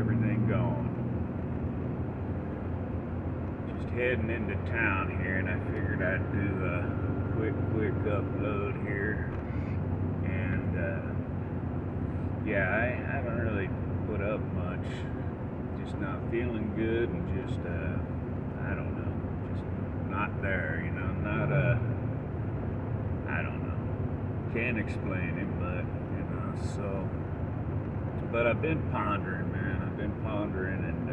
everything going? Just heading into town here, and I figured I'd do a quick upload here. And yeah, I haven't really put up much. Just not feeling good, and just I don't know, just not there. Not I don't know. Can't explain it, but so. But I've been pondering, man. I've been pondering and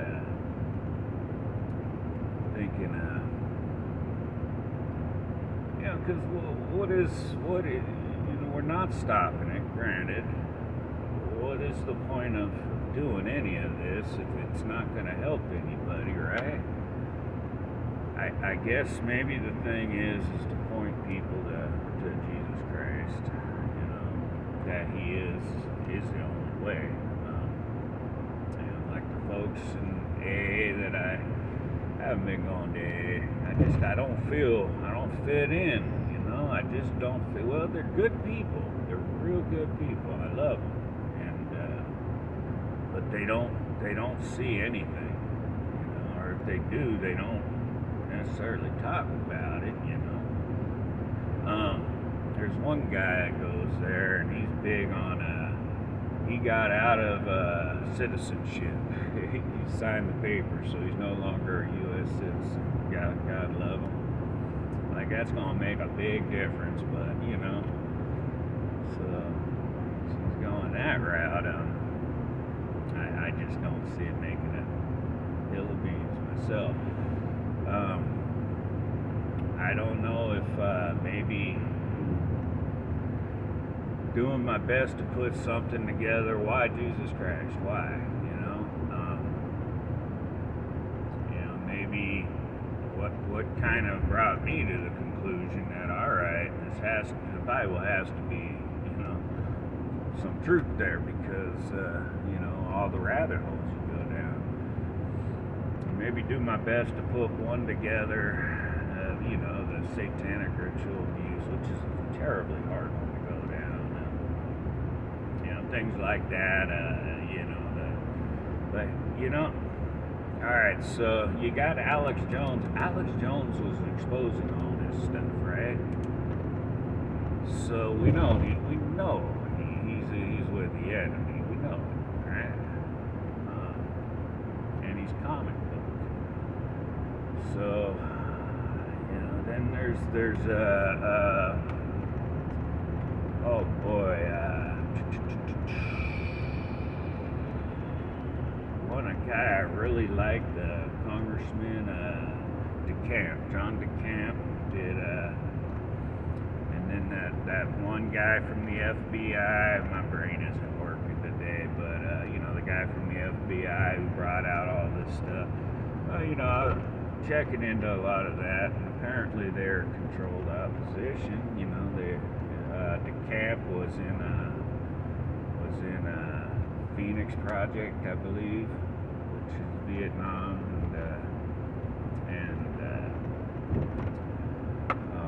thinking, because we're not stopping it. Granted, what is the point of doing any of this if it's not going to help anybody, right? I guess maybe the thing is to point people to Jesus Christ. That He is the only way. Like the folks in AA that I haven't been going to AA. I don't fit in. I just don't feel. Well, they're good people. They're real good people. I love them, but they don't see anything. Or if they do, they don't necessarily talk about it. There's one guy that goes there, and he's big on. He got out of citizenship. He signed the paper, so he's no longer a U.S. citizen. God love him. Like, that's gonna make a big difference, but so he's going that route. I just don't see it making a hill of beans myself. I don't know if maybe doing my best to put something together. Why Jesus Christ? Why? Maybe what kind of brought me to the conclusion that the Bible has to be, some truth there, because all the rabbit holes you go down. Maybe do my best to put one together. The satanic ritual abuse, which is a terribly hard one to go down. Things like that. Alright, so you got Alex Jones. Alex Jones was exposing all this stuff, right? So we know he's with the enemy. We know it, right? And he's comic book. So then there's oh boy, one guy I really liked, Congressman John DeCamp did, and then that one guy from the FBI. My brain isn't working today, but the guy from the FBI who brought out all this stuff. Checking into a lot of that, and apparently they're controlled opposition. DeCamp was in Phoenix Project, I believe, which is Vietnam,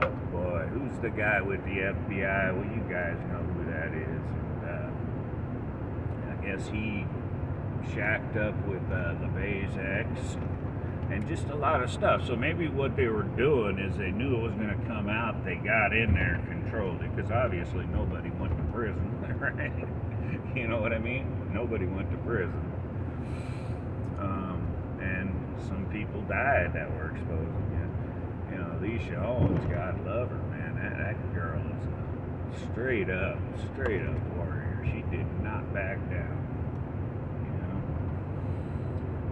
oh boy, who's the guy with the FBI? Well, you guys know who that is. And, I guess he shacked up with LeVay's ex. And just a lot of stuff. So maybe what they were doing is they knew it was going to come out. They got in there and controlled it, because obviously nobody went to prison, right? You know what I mean? Nobody went to prison. And some people died that were exposing it. Alicia Owens, God love her, man. That girl is a straight up warrior. She did not back down.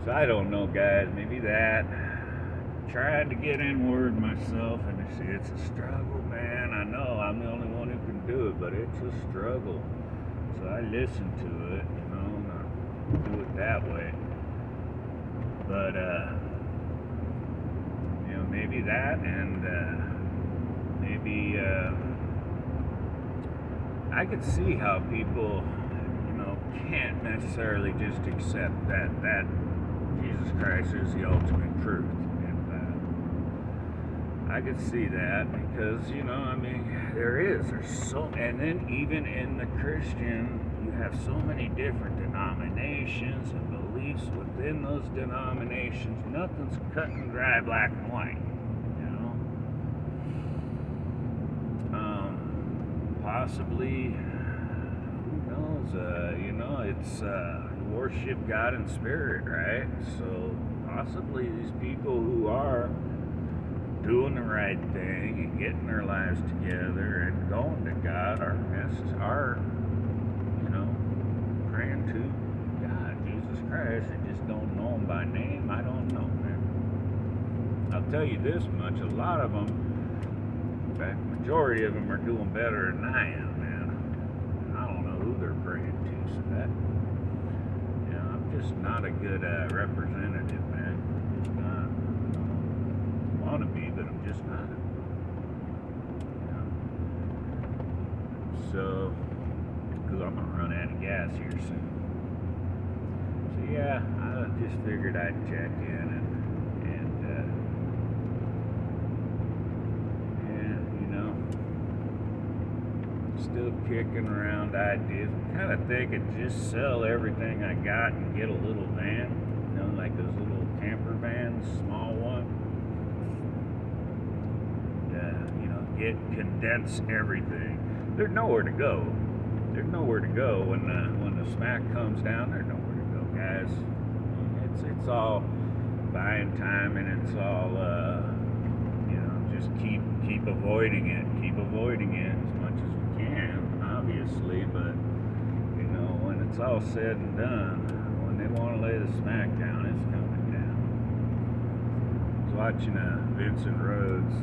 So I don't know, guys. Maybe that. Tried to get inward myself, and it's a struggle, man. I know I'm the only one who can do it, but it's a struggle. So I listen to it, not do it that way. But maybe that, and maybe I could see how people, can't necessarily just accept that Jesus Christ is the ultimate truth. And I could see that, because, There's so, and then even in the Christian, you have so many different denominations and beliefs within those denominations. Nothing's cut and dry, black and white. Possibly, who knows? It's worship God in spirit, right? So possibly these people who are doing the right thing and getting their lives together and going to God are praying to God, Jesus Christ. They just don't know Him by name. I don't know, man. I'll tell you this much: a lot of them, in fact, majority of them are doing better than I am, man. I don't know who they're praying to, so that, I'm just not a good representative, man. Just not. I want to be, but I'm just not. So, because I'm gonna run out of gas here soon. So yeah, I just figured I'd check in and still kicking around ideas. I'm kind of thinking just sell everything I got and get a little van, like those little camper vans, small one. Condense everything. There's nowhere to go. There's nowhere to go when the smack comes down. There's nowhere to go, guys. It's all buying time, and it's all just keep avoiding it. Keep avoiding it as much as we can, obviously. But when it's all said and done, when they want to lay the smack down, it's coming down. I was watching Vincent Rhodes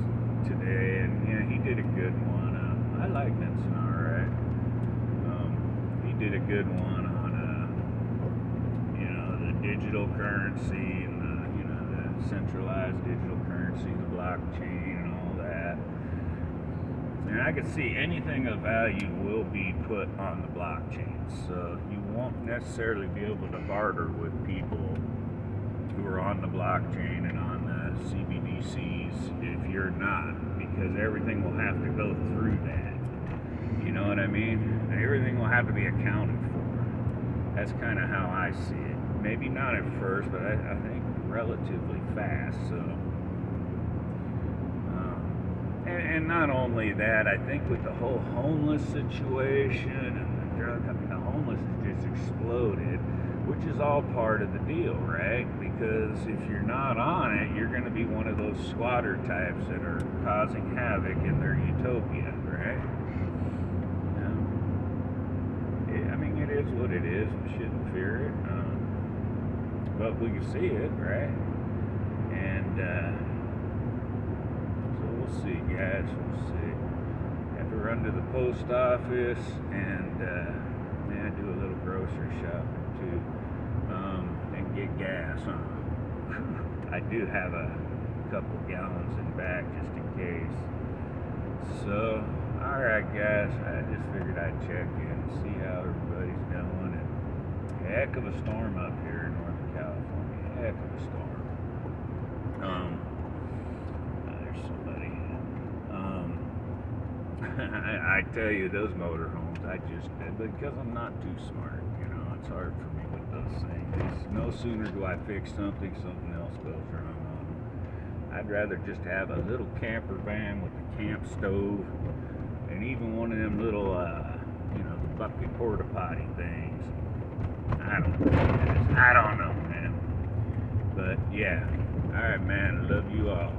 today, and he did a good one. I like Vincent, all right. He did a good one on the digital currency and the centralized digital currency, the blockchain, and all that. And I could see anything of value will be put on the blockchain, so you won't necessarily be able to barter with people who are on the blockchain and on the CBDCs if you're not, because everything will have to go through that. You know what I mean? Everything will have to be accounted for. That's kind of how I see it. Maybe not at first, but I think relatively fast. So, and not only that, I think with the whole homeless situation and the drug, the homeless has just exploded, which is all part of the deal, right? Because if you're not on it, you're going to be one of those squatter types that are causing havoc in their utopia, right? It is what it is. We shouldn't fear it, but we can see it, right? And so we'll see, guys. We'll see. Have to run to the post office and do a little grocery shopping too, and get gas. I do have a couple gallons in back just in case. So, alright guys, I just figured I'd check in and see how everybody's doing. And heck of a storm up here in Northern California. Heck of a storm. There's somebody. I tell you, those motorhomes, because I'm not too smart, it's hard for me with those things. No sooner do I fix something else goes wrong on them. I'd rather just have a little camper van with a camp stove, and even one of them little, the bucket porta potty things. I don't know, guys. I don't know, man. But yeah. Alright, man. I love you all.